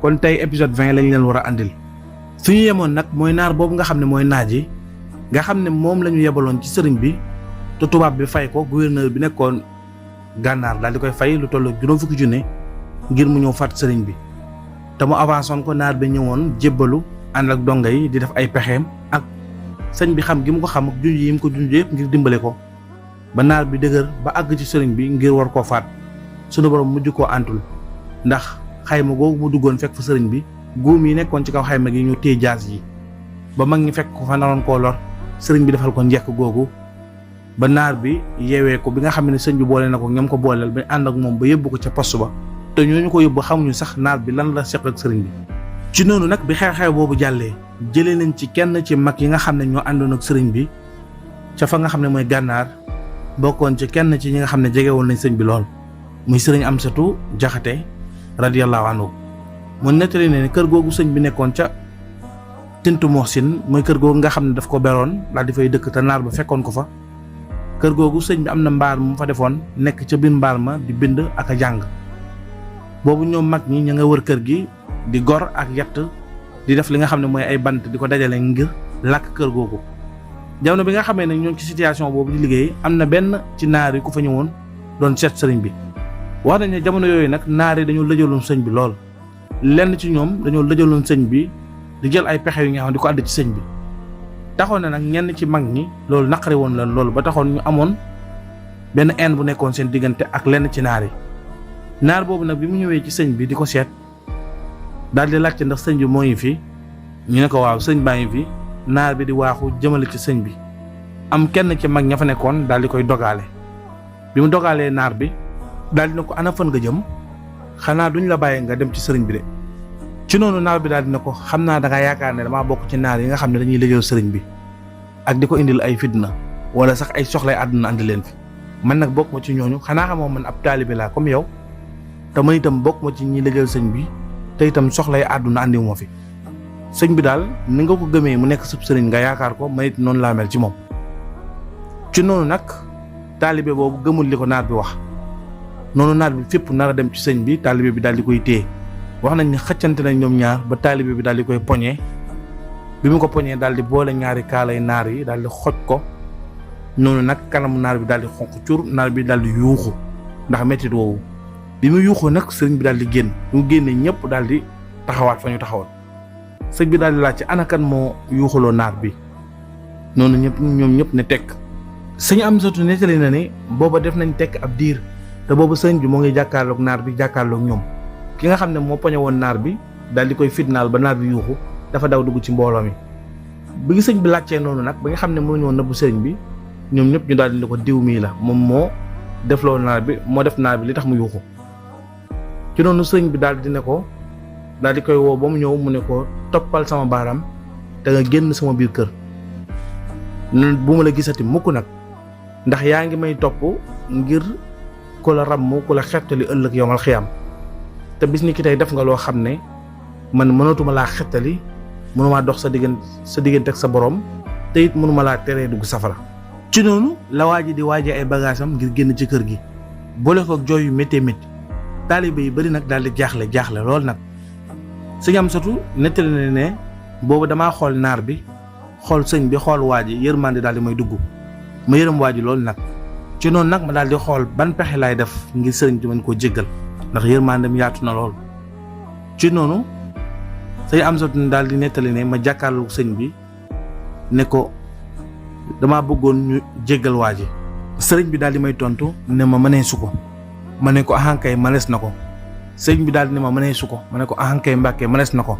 kon tey épisode 20 lañ leen war a andil fi ñu yemoon nag mooy naar boobu nga xam ne mooy Naaji nga xam ne moom la ñu yebaloon ci sëriñ bi te tubaab bi fay ko gouverneur bi nekkoon gànnaar daal di koy fay lu toll juróom fukki junne ngir mu ñëw faat sëriñ bi te mu avançoon ko naar bi ñëwoon jébbalu ànd ak donga yi di def ay pexeem ak sëñ bi xam gi mu ko xam ak junj yi mu ko junj yëpp ngir dimbale ko ba naar bi dëgër ba àgg ci sëriñ bi ngir war koo faat sunu borom mujj koo antul ndax xayma googu mu duggoon fekk fa sëriñ bi guum yi nekkoon ci kaw xayma gi ñu téye jaas yi ba mag ñi fekk ko fa naroon koo lor sëriñ bi defal ko njekk googu ba naar bi yeewee ko bi nga xam ne sëñ bi boole na ko ñoom ko booleel ba ànd ak moom ba yóbbu ko ca poste ba te ñooñu ko yóbbu xamuñu sax naar bi lan la seq ak sëriñ bi. ci noonu nag bi xew-xew boobu jàllee jëlee nañ ci kenn ci mag yi nga xam ne ñoo àndoon ak sëriñ bi ca fa nga xam ne mooy gànnaar bokkoon ci kenn ci ñi nga xam ne jegewoon nañ sëñ bi lool muy sëriñ Amsatu Jaxate radiyallahu anhu mu nettali ne kër googu sëñ bi nekkoon ca Tintu Moxsin mooy kër googu nga xam ne daf ko beroon daal di fay dëkk te naar ba fekkoon ko fa kër googu sëñ bi am na mbaar mu fa defoon nekk ca biir mbaar ma di bind ak a jàng boobu ñoom mag ñi ña nga wër kër gi di gor ak yatt di def li nga xam ne mooy ay bant di ko dajale ngir làkk kër googu jamono bi nga xamee ne ñoom ci situation boobu di liggéey am na benn ci naar yi ku fa ñëwoon doon seet sëriñ bi wax nañ ne jamono yooyu nag naar yi dañoo lëjaloon sëñ bi lool lenn ci ñoom dañoo lëjaloon sëñ bi di jël ay pexe yu nga xam di ko àdd ci sëñ bi taxoon na nag ñenn ci mag ñi loolu naqari woon la loolu ba taxoon ñu amoon benn haine bu nekkoon seen diggante ak lenn ci naar yi naar boobu nag bi mu ñëwee ci sëñ bi di ko seet daal di laajte ndax sëñ bi moo ngi fi ñu ne ko waaw sëñ baa ngi fi naar bi di waaxu jëmale ci sëñ bi am kenn ci mag ña fa nekkoon daal di koy dogaale bi mu dogaalee naar bi daal di ne ko ana fan nga jëm xanaa duñ la bàyyi nga dem ci sëriñ bi de ci noonu naar bi daal di ne ko xam naa da nga yaakaar ne damaa bokk ci naar yi nga xam ne dañuy liggéeyal sëriñ bi ak di ko indil ay fitna wala sax ay soxlay àdduna andi leen fi man nag bokk ma ci ñooñu xanaa xamoo man ab taalibe laa comme yow te man itam bokk ma ci ñi liggéeyal sëñ bi te itam soxlay àdduna andiwu ma fi sëñ bi daal ni nga ko gëmee mu nekk sub sëriñ nga yaakaar ko man it noonu laa mel ci moom ci noonu nag taalibe boobu gëmul li ko naar bi wax noonu naar bi fépp nar a dem ci sëñ bi taalibe bi daal di koy téye wax nañ ni xëccante nañ ñoom ñaar ba taalibe bi daal di koy poñee bi mu ko poñee daal di boole ñaari kaalay naar yi daal di xoj ko noonu nag kanamu naar bi daal di xonq cur naar bi daal di yuuxu ndax mettit woowu bi mu yuuxu nag sëriñ bi daal di génn bi mu génnee ñëpp daal di taxawaat fa ñu taxawoon sëñ bi daal di laaj ci anakan moo yuuxuloo naar bi noonu ñoom ñëpp ne tekk sëñ Amsatu nettali na ne booba def nañ tekk ab diir te boobu sëñ bi moo ngi jàkkaarloog naar bi jàkkaarloog ñoom ki nga xam ne moo poñe woon naar bi daal di koy fitnaal ba naar bi yuuxu dafa daw dugg ci mbooloo mi bi ngi sëñ bi laajtee noonu nag ba nga xam ne mënuñoo nëbbu sëriñ bi ñoom ñëpp ñu daal di ne ko diw mii la moom moo defloo naar bi moo def naar bi li tax mu yuuxu ci noonu sëriñ bi daal di ne ko daal di koy woo ba mu ñëw mu ne ko toppal sama baaraam te nga génn sama biir kër bu ma la gisati mukk nag ndax yaa ngi may topp ngir ku la ràmm ku la xettali ëllëg yowmal xiyaam te bis ni ki tey def nga loo xam ne man mënatuma laa xettali mënumaa dox sa diggante ak sa borom te it mënuma laa teree dugg safara ci noonu la waa ji di waajee ay bagaasam ngir génn ci kër gi boole ko jooy yu méttee métti taalibe yi bari nag daal di jaaxle lool nag sëñ Amsatu nettali na ne boobu damaa xool naar bi xool sëñ bi xool waa ji yërmande daal di may dugg ma yërëm waa ji loolu nag ci noonu nag ma daal di xool ban pexe laay def ngir sëriñ bi mën koo jéggal ndax yërmandem yaatu na lool ci noonu sëñ Amsatu daal di nettali ne ma jàkkaarlu sëñ bi ne ko damaa bëggoon ñu jéggal waa ji sëriñ bi daal di may tontu ne ma mëneesu ko ma ne ko ahankay mënees na ko sëñ bi daal di ne ma mëneesu ko ma ne ko ahankay mbàkkee mënees na ko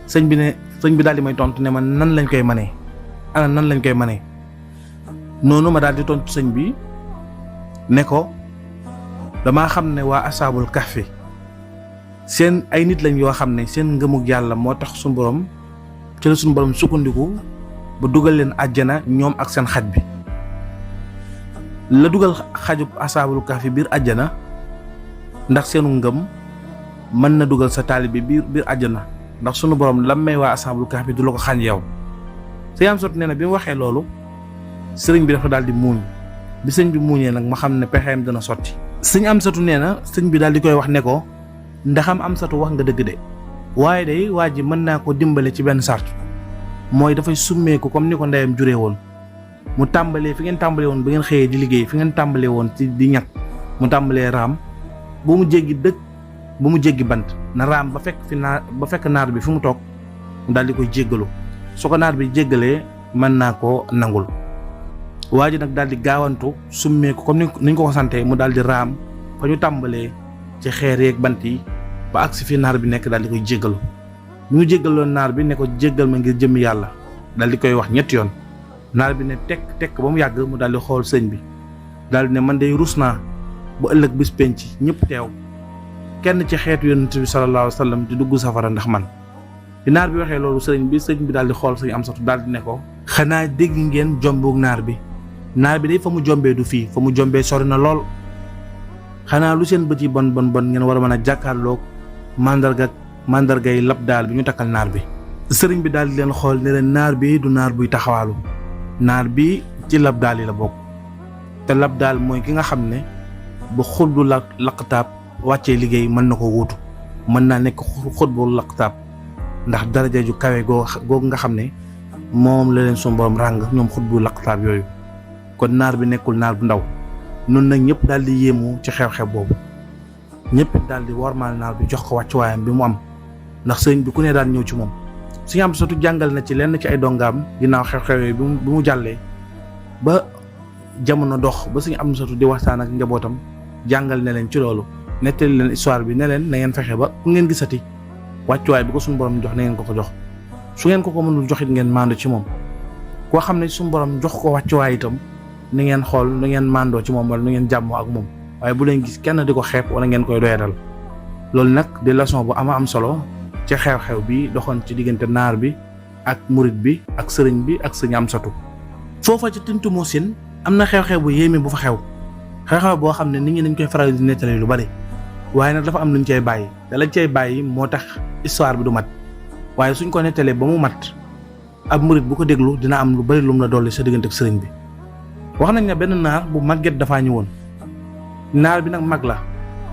sëñ bi daal di may tontu ne ma nan lañ koy mënee ana nan lañ koy mënee noonu ma daal di tontu sëñ bi ne ko damaa xam ne waa asaabul kahfi seen ay nit lañ yoo xam ne seen ngëmug yàlla moo tax suñu borom ci la suñu borom sukkandiku ba dugal leen àjjana ñoom ak seen xaj bi la dugal xajub asaabul kahfi biir àjjana ndax seenu ngëm mën na dugal sa taalibe biir àjjana ndax sunu borom lam may waa asaabul kahfi du la ko xañ yow sëñ Amsatu nee na bi mu waxee loolu sëriñ bi dafa daal di muuñ bi sëñ bi muuñee nag ma xam ne pexeem dana sotti sëñ Amsatu nee na sëñ bi daal di koy wax ne ko ndaxam Amsatu wax nga dëgg de waaye day waa ji mën naa ko dimbale ci benn sart mooy dafay summeeku comme ni ko ndeyam juree woon mu tàmbalee fi ngeen tàmbalee woon ba ngeen xëyee di liggéey fi ngeen tàmbalee woon ci di ñag mu tàmbalee raam bu mu jéggi dëkk bu mu jéggi bant na raam ba fekk naar bi fi mu toog mu daal di koy jéggalu su ko naar bi jéggalee mën naa koo nangul. waa ji nag daal di gaawantu summeeku comme ni ñu ko santee mu daal di raam fa ñu tàmbalee ci xeer yeeg bant yi ba agsi fi naar bi nekk daal di koy jéggalu bi mu jéggaloon naar bi ne ko jéggal ma ngir jëmmi yàlla daal di koy wax ñetti yoon. naar bi ne tekk ba mu yàgg mu daal di xool sëñ bi daal di ne man day rus naa bu ëllëg bis penc ñëpp teew kenn ci xeetu yonent bi sallallahu alayhi wa sallam di dugg safara ndax man. bi naar bi waxee loolu sëñ bi daal di xool sëñ Amsatu daal di ne ko xanaa dégg ngeen jomboog naar bi day fa mu jombee du fii fa mu jombee sori na lool xanaa lu seen bët yi bon ngeen war a mën a jàkkaarloog mandargay lab daal bi ñu takkal naar bi. sëriñ bi daal di leen xool ne leen naar bi du naar buy taxawaalu naar bi ci lab daal yi la bokk te lab daal mooy ki nga xam ne bu xutbu laqtaab wàccee liggéey mën na ko wuutu mën naa nekk xutbu laqtaab ndax daraja ju kawe googu nga xam ne moom la leen suñu borom ràng ñoom xutbu laqtaab yooyu kon naar bi nekkul naar bu ndaw noonu nag ñëpp daal di yéemu ci xew-xew boobu ñëpp daal di wormaal naar bi jox ko wàccuwaayam bi mu am ndax sëriñ bi ku ne daan ñëw ci moom. Sëñ Amsatu jàngal na ci lenn ci ay dongaam ginnaaw xew-xew bi mu jàllee ba jamono dox ba Sëñ Amsatu di waxtaan ak njabootam jàngal ne leen ci loolu nettali leen histoire bi ne leen na ngeen fexe ba ku ngeen gisati wàccuwaay bi ko suñu borom jox na ngeen ko ko jox su ngeen ko mënul joxit ngeen maandu ci moom koo xam ne suñu borom jox ko wàccuwaay itam ni ngeen xool nu ngeen maandoo ci moom wala nu ngeen jàmmoo ak moom waaye bu leen gis kenn di ko xeeb wala ngeen koy doyadal loolu nag di leçon bu am solo ci xew-xew bi doxoon ci diggante naar bi ak murit bi ak sëriñ bi ak Sëñ Amsatu. foofa ci Tintu Musin am na xew-xew bu yéeme bu fa xew-xew boo xam ne nit ñi dañ koy faral di nettali lu bari waaye nag dafa am luñ cay bàyyi te lañ cay bàyyi moo tax histoire bi du mat waaye suñ ko nettalee ba mu mat ab murit bu ko déglu dina am lu bari lu mu la dolli sa diggante ak sëriñ bi. wax nañ ne benn naar bu màgget dafaa ñëwoon naar bi nag mag la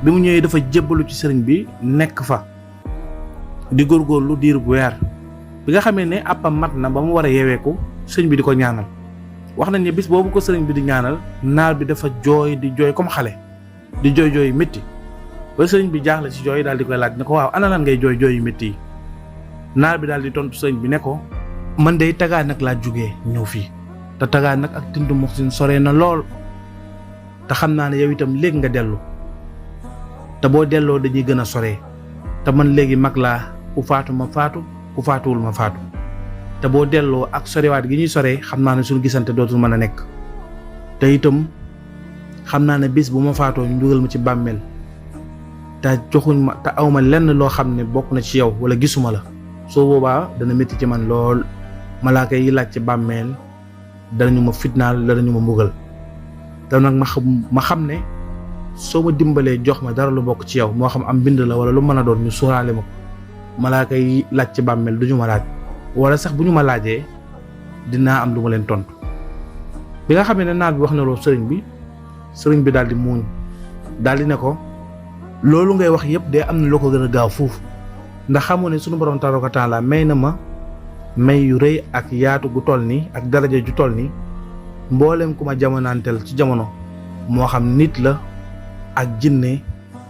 bi mu ñëwee dafa jébbalu ci sëriñ bi nekk fa. di góorgóorlu diir bu weer bi nga xamee ne àppam mat na ba mu war a yeweeku sëñ bi di ko ñaanal wax nañ ne bis boobu ko sëriñ bi di ñaanal naar bi dafa jooy di jooy comme xale di jooy métti ba sëriñ bi jaaxle ci jooy daal di koy laaj ne ko waaw ana lan ngay jooy yu métti yi naar bi daal di tontu sëriñ bi ne ko man day tagaa nag laa jugee ñëw fii te tagaa nag ak Tintu Musin sore na lool te xam naa ne yow itam léegi nga dellu te boo delloo dañuy gën a soree te man léegi mag laa ku faatu ma faatu ku faatuwul ma faatu te boo delloo ak sorewaat gi ñuy soree xam naa ne suñu gisante dootul mën a nekk te itam xam naa ne bis bu ma faatoo ñu dugal ma ci bàmmeel te joxuñ ma te awma lenn loo xam ne bokk na ci yow wala gisuma la soo boobaa dana métti ci man lool malaaka yi laaj ci bàmmeel danañu ma fitnaal danañu ma mbugal te nag ma xam ne soo ma dimbalee jox ma dara lu bokk ci yow moo xam am mbind la wala lu mën a doon ñu suuraale ma ko malaaka yi laaj ci bàmmeel duñu ma laaj wala sax bu ñu ma laajee dinaa am lu ma leen tontu. bi nga xamee ne naar bi wax na loolu sëriñ bi daal di muuñ daal di ne ko loolu ngay wax yëpp de am na loo ko gën a gaaw foofu ndax xamoo ne sunu borom tabaaraka wa taala may na ma may yu rëy ak yaatu gu toll nii ak daraja ju toll nii mboolem ku ma jamonaanteel ci jamono moo xam nit la ak jinne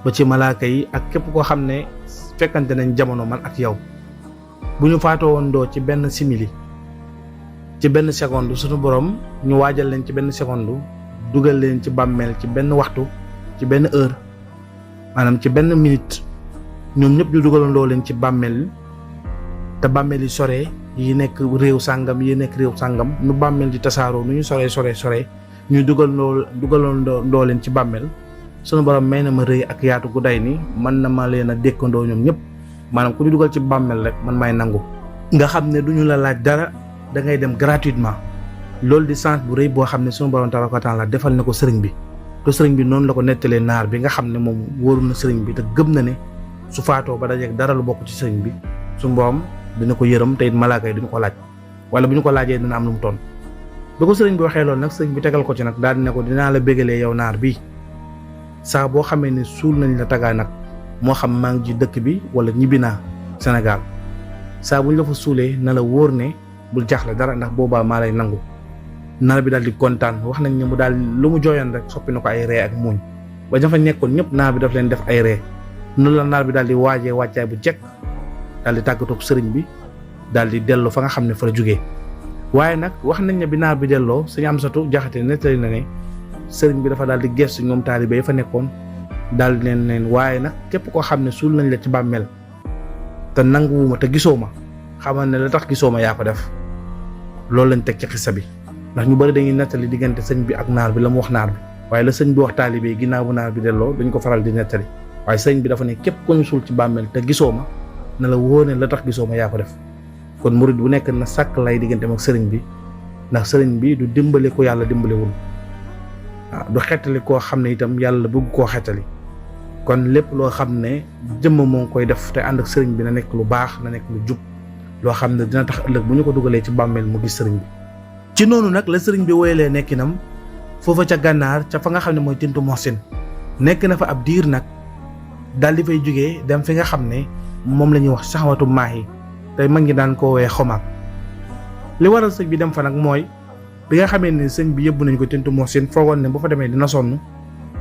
ba ci malaaka yi ak képp koo xam ne fekkante nañ jamono man ak yow bu ñu faatoo woon doo ci benn simili ci benn seconde sunu borom ñu waajal leen ci benn seconde dugal leen ci bàmmeel ci benn waxtu ci benn heure maanaam ci benn minute ñoom ñëpp ñu dugalandoo leen ci bàmmeel te bàmmeel yi sore yi nekk réew sàngam yi nekk réew sàngam nu bàmmeel di tasaaroo nu ñu sore ñu dugalandoo leen ci bàmmeel sunu borom may na ma rëy ak yaatu gu day ni mën na ma leen a dékkandoo ñoom ñëpp maanaam ku ñu dugal ci bàmmeel rek man may nangu nga xam ne duñu la laaj dara da ngay dem gratuitement loolu di chance bu rëy boo xam ne sunu borom tabaaraka wa taala defal na ko sëriñ bi te sëriñ bi noonu la ko nettalee naar bi nga xam ne moom wóoru na sëriñ bi te gëm na ne su faatoo ba dajeeg dara lu bokk ci sëriñ bi suñu borom dina ko yërëm te it malaaka yi duñu ko laaj wala bu ñu ko laajee dina am lu mu toon bi ko sëriñ bi waxee loolu nag sëriñ bi tegal ko ci nag daal di ne ko dinaa la bégalee yow naar bi saa boo xamee ne suul nañ la tagaa nag moo xam maa ngi ci dëkk bi wala ñibbi naa Sénégal saa bu ñu la fa suulee na la wóor ne bul jaaxle dara ndax boobaa maa lay nangu. naar bi daal di kontaan wax nañ ne mu daal lu mu jooyoon rek soppi na ko ay ree ak muuñ ba ña fa nekkoon ñëpp naar bi daf leen def ay ree noonu la naar bi daal di waajee wàccaay bu jekk daal di tàggatoog sëriñ bi daal di delloo fa nga xam ne fa la jógee. waaye nag wax nañ ne bi naar bi delloo Sëñ Amsatu Jaxate nettali na ne sëriñ bi dafa daal di gestu ñoom taalibe yi fa nekkoon daal di leen waaye nag képp koo xam ne suul nañ la ci bàmmeel te nanguwuma te gisoo ma xamal ne la tax gisoo ma yaa ko def. loolu lañ teg ci xissa bi ndax ñu bëri dañuy nettali diggante sëñ bi ak naar bi la mu wax naar bi waaye la sëñ bi wax taalibe yi ginnaaw bu naar bi delloo dañ ko faral di nettali waaye sëñ bi dafa ne képp ko ñu suul ci bàmmeel te gisoo ma ne la wóor ne la tax gisoo ma yaa ko def. kon murid bu nekk na sàkk lay digganteem ak sëriñ bi ndax sëriñ bi du dimbale ko yàlla dimbalewul waaw du xettali koo xam ne itam yàlla bëgg koo xettali. kon lépp loo xam ne jëmm moo ngi koy def te ànd ak sëriñ bi na nekk lu baax na nekk lu jub loo xam ne dina tax ëllëg bu ñu ko dugalee ci bàmmeel mu gis sëriñ bi. ci noonu nag la sëriñ bi woyalee nekkinam foofa ca gànnaar ca fa nga xam ne mooy Tintu Moxsin nekk na fa ab diir nag daal di fay jógee dem fi nga xam ne moom la ñuy wax saxwatu maahi tey mag ñi daan ko woowee xomaag. li waral sëñ bi dem fa nag mooy bi nga xamee ne sëñ bi yóbbu nañ ko Tintu Moxsin foogoon ne bu fa demee dina sonn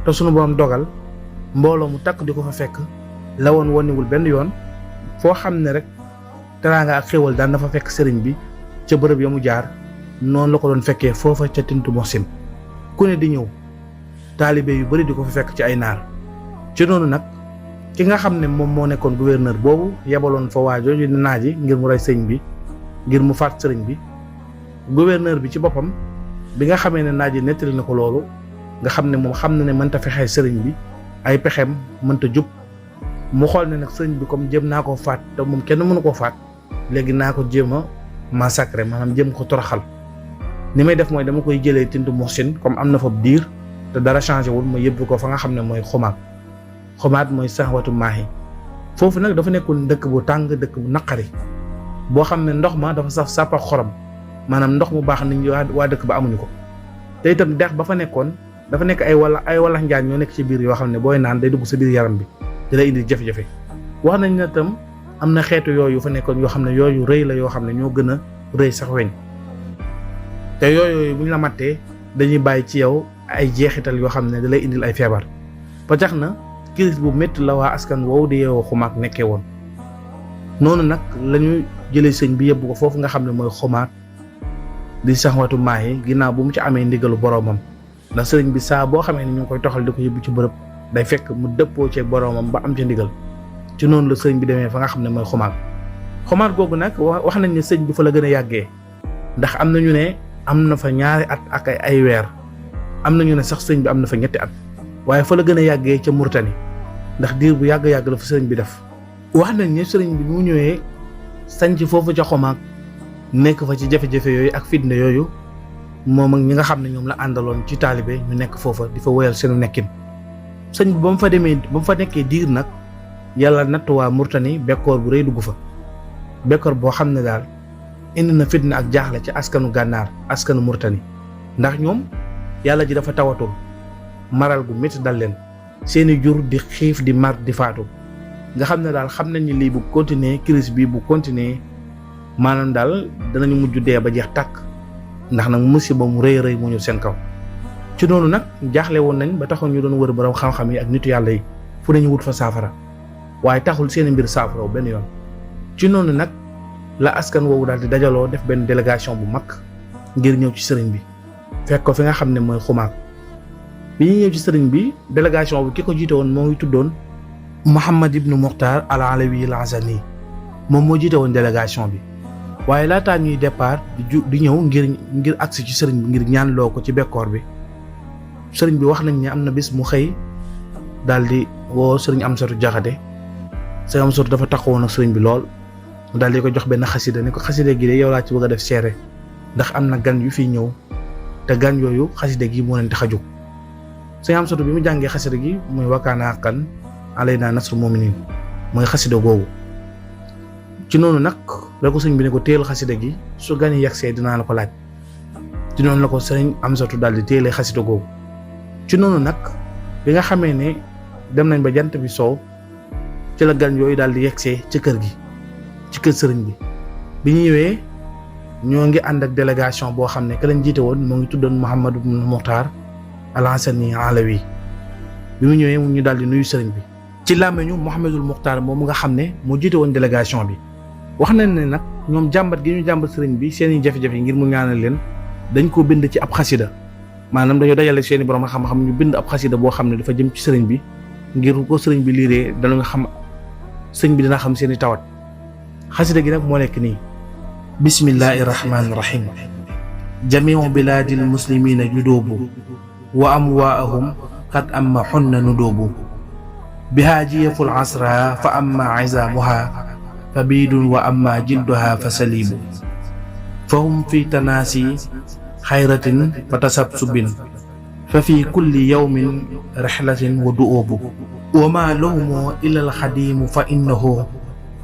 te sunu borom dogal mbooloo mu takk di ko fa fekk la woon woniwul benn yoon foo xam ne rek teraanga ak xéwal daan na fa fekk sëriñ bi ca bërëb ya mu jaar noonu la ko doon fekkee foofa ca Tintu Moxsin ku ne di ñëw taalibe yu bari di ko fa fekk ci ay naar. ci noonu nag ki nga xam ne moom moo nekkoon gouverneur boobu yebaloon fa waajoo di naaji ngir mu rey sëñ bi ngir mu faat sëriñ bi gouverneur bi ci boppam bi nga xamee ne naaji nettali na ko loolu nga xam ne moom xam na ne mënta fexee sëriñ bi ay pexem mënta jub mu xool ne nag sëriñ bi comme jéem naa koo faat te moom kenn mënu koo faat léegi naa ko jéem a massacrer maanaam jéem ko toroxal. ni may def mooy dama koy jëlee Tintu Moxsin comme am na fa diir te dara changé wul ma yóbbu ko fa nga xam ne mooy xumaat xumaat mooy saxwatu maahi. foofu nag dafa nekkoon dëkk bu tàng dëkk bu naqari boo xam ne ndox ma dafa saf sàpp ak xorom maanaam ndox mu baax nit ñi waa dëkk ba amuñu ko te itam dex ba fa nekkoon dafa nekk ay walax njaan ñoo nekk ci biir yoo xam ne booy naan day dugg sa biir yaram bi di lay indi jafe-jafe. wax nañ ne itam am na xeetu yooyu fa nekkoon yoo xam ne yooyu rëy la yoo xam ne ñoo gën a rëy sax weñ te yooyu bu ñu la mattee dañuy bàyyi ci yow ay jeexital yoo xam ne da lay indil ay feebar ba tax na crise bu métti la waa askan woowu di yeewoo xumaag nekkee woon. noonu nag la ñu jëlee sëñ bi yóbbu ko foofu nga xam ne mooy xumaag di saxwatu maahi ginnaaw bu mu ci amee ndigalu boroomam ndax sëriñ bi saa boo xamee ne ñu ngi koy toxal di ko yóbbu ci bërëb day fekk mu dëppoo ci boroomam ba am ci ndigal. ci noonu la sëriñ bi demee fa nga xam ne mooy xumaag xumaag googu nag wax nañ ne sëñ bi fa la gën a yàggee ndax am na ñu ne am na fa ñaari at ak ay weer am na ñu ne sax sëñ bi am na fa ñetti at waaye fa la gën a yàggee ca Murtani ndax diir bu yàgg-yàgg la fa sëriñ bi def. wax nañ ne sëriñ bi mu ñëwee sañc foofu ca xumaag nekk fa ci jafe-jafe yooyu ak fitna yooyu moom ak ñi nga xam ne ñoom la àndaloon ci taalibe ñu nekk foofa di fa woyal seenu nekkin. sëñ bi ba mu fa nekkee diir nag yàlla natt waa Murtani bekkoor bu rëy dugg fa bekkoor boo xam ne daal indi na fitna ak jaaxle ci askanu gànnaar askanu Murtani ndax ñoom yàlla ji dafa tawatul maral gu métti dal leen seeni jur di xiif di mar di faatu nga xam ne daal xam nañ ni lii bu continuer crise bi bu continuer maanaam daal danañu mujj dee ba jeex tàkk ndax nag musiba mu rëy rëy mu ñëw seen kaw. ci noonu nag jaaxle woon nañ ba taxoon ñu doon wër borom xam-xam yi ak nitu yàlla yi fu nañu wut fa saafara waaye taxul seen mbir saafara benn yoon. ci noonu nag la askan woowu daal di dajaloo def benn délégation bu mag ngir ñëw ci sëriñ bi fekk ko fi nga xam ne mooy xumaag bi ñu ñëw ci sëriñ bi délégation bi ki ko jiite woon moo ngi tuddoon Muhammad ibnu Muxtaar al Alawi al Azani moom moo jiite woon délégation bi waaye laataa ñuy départ di ñëw ngir agsi ci sëriñ bi ngir ñaan loo ko ci bekkoor bi sëriñ bi wax nañ ne am na bis mu xëy daal di woo sëriñ Amsatu Jaxate sëriñ Amsatu dafa taxawoon ak sëriñ bi lool mu daal di ko jox benn xasida ne ko xasida gi de yow laa ci bëgg a def seere ndax am na gan yu fi ñëw te gan yooyu xasida gi moo leen tax a jóg. sëriñ Amsatu bi mu jàngee xasida gi muy wakkaana haqqan alaynaa nasrul mu'miniin mooy xasida googu ci noonu nag la ko sëriñ bi ne ko téel xasida gi su gan yi yegsee dinaa la ko laaj ci noonu la ko sëriñ Amsatu daal di téelee xasida googu. ci noonu nag bi nga xamee ne dem nañ ba jant bi soow ci la gan yooyu daal di yegsee ci kër gi ci kër sëriñ bi ñu ñëwee ñoo ngi ànd ak délégation boo xam ne ka lañ jiite woon moo ngi tuddoon Mouhamadou Muxtaar Al-Hassani Alawi. bi mu ñëwee ñu daal di nuyu sëriñ bi ci làmmeñu Mouhamadul Muxtaar moom nga xam ne moo jiite woon délégation bi wax nañ ne nag ñoom jàmbat gi ñu jàmbat sëriñ bi seeni jafe-jafe ngir mu ñaanal leen dañ ko bind ci ab xasida maanaam dañoo dajale seeni borom xam-xam ñu bind ab xasida boo xam ne dafa jëm ci sëriñ bi ngir ko sëriñ bi liiree dana nga xam sëriñ bi dina xam seeni tawat xasida gi nag moo nekk nii bismillahi rahmaani rahim jamiu bilaadil muslimina judoobu wa amwaahum qad amma xunna nudoobu bihaa jiyaful asra fa amma izaamuha fa biidun wa amma jilduha fa saliibu fa hum fi tanaasi xayratin fa tasabsubin fa fi kulli yawmin rixlatin wa du'oobu wa maa lahumu illa alxadiimu fa innahu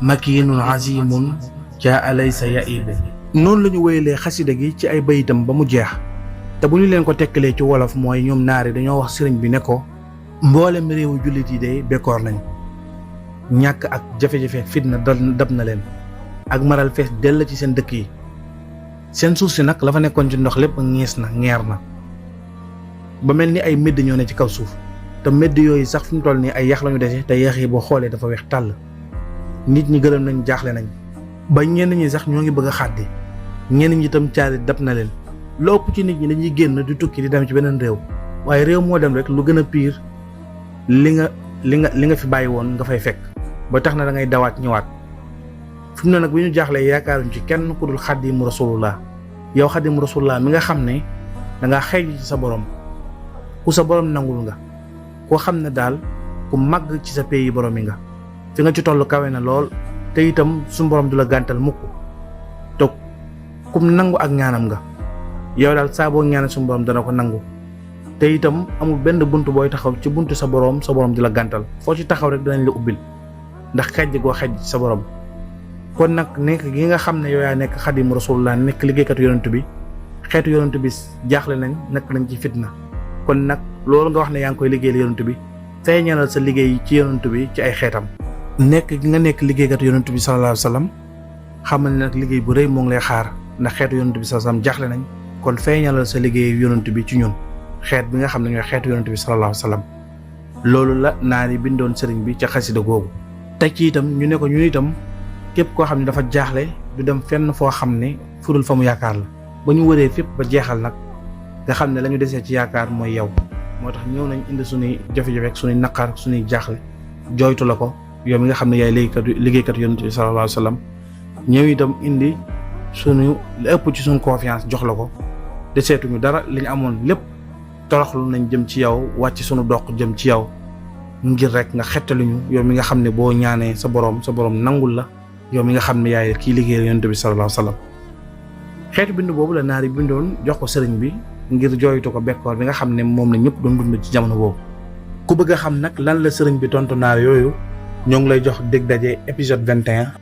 makiinun azimun jaa laysa yaibu noonu la ñu wéyalee xasida gi ci ay bayitam ba mu jeex te bu ñu leen ko tekkalee ci wolof mooy ñoom naari dañoo wax sëriñ bi ne ko mboolem réewu jullit yi de bekkoor nañ ñàkk ak jafe-jafe fitna dab na leen ak maral fees dell ci seen dëkk yi seen suuf si nag la fa nekkoon ci ndox lépp ñees na ngeer na ba mel ni ay médd ñoo ne ci kaw suuf te médd yooyu sax fi mu toll nii ay yax lañu dese te yax yi boo xoolee dafa weex tàll nit ñi gërëm nañ jaaxle nañ ba ñenn ñi sax ñoo ngi bëgg a xàddi ñenn ñi itam caari dab na leen lu ëpp ci nit ñi dañuy génn di tukki di dem ci beneen réew waaye réew moo dem rek lu gën a pire li nga fi bàyyi woon nga fay fekk ba tax na da ngay dawaat ñëwaat fi mu ne nag bi ñu jaaxlee yaakaaruñ ci kenn ku dul xadimu rasulullah yow xadimu rasulullah mi nga xam ne da ngaa xëy ci sa borom ku sa borom nangul nga koo xam ne daal ku màgg ci sa pays borom yi nga fi nga ci toll kawe na lool te itam suñu borom du la gàntal mukk te kum nangu ak ñaanam nga yow daal saa boo ñaanal suñu borom dana ko nangu te itam amul benn bunt booy taxaw ci buntu sa borom di la gàntal foo ci taxaw rek danañ la ubbil ndax xejj goo xejj ci sa borom kon nag nekk gi nga xam ne yow yaa nekk xadimu rasulullah nekk liggéeykatu yonent bi xeetu yonent bi jaaxle nañ nekk nañ ci fitna kon nag loolu nga wax ne yaa ngi koy liggéeyal yonent bi feeñalal sa liggéey ci yonent bi ci ay xeetam nekk gi nga nekk liggéeykatu yonent bi sallallahu alayhi wa sallam xamal ne nag liggéey bu rëy moo ngi lay xaar ndax xeetu yonent bi sallallahu alayhi wa sallam jaaxle nañ kon feeñalal sa liggéey yonent bi ci ñun xeet bi nga xam ne ñooy xeetu yonent bi sallallahu alayhi wa sallam loolu la naar yi bindoon sëriñ bi ca xasida googu teg ci itam ñu ne ko ñun itam képp koo xam ne dafa jaaxle du dem fenn foo xam ne fudul fa mu yaakaar la ba ñu wëree fépp ba jeexal nag nga xam ne la ñu desee ci yaakaar mooy yow moo tax ñëw nañ indi suñuy jafe-jafe ak suñuy naqar suñuy jaaxle jooytu la ko yow mi nga xam ne yaay liggéeykat yonent bi sallallahu alayhi wa sallam ñëw itam indi suñu la ëpp ci suñu confiance jox la ko deseetuñu dara li ñu amoon lépp toroxlu nañ jëm ci yow wàcc suñu doq jëm ci yow ngir rek nga xettaluñu yow mi nga xam ne boo ñaanee sa borom nangul la yow mi nga xam ne yaay kii liggéeyal yonent bi sallallahu alayhi wa sallam xeetu bind boobu la naar yi bindoon jox ko sëriñ bi ngir jooytu ko bekkoor bi nga xam ne moom la ñëpp doon dund ci jamono boobu ku bëgg a xam nag lan la sëriñ bi tontu naar yooyu ñoo ngi lay jox dég daje épisode 21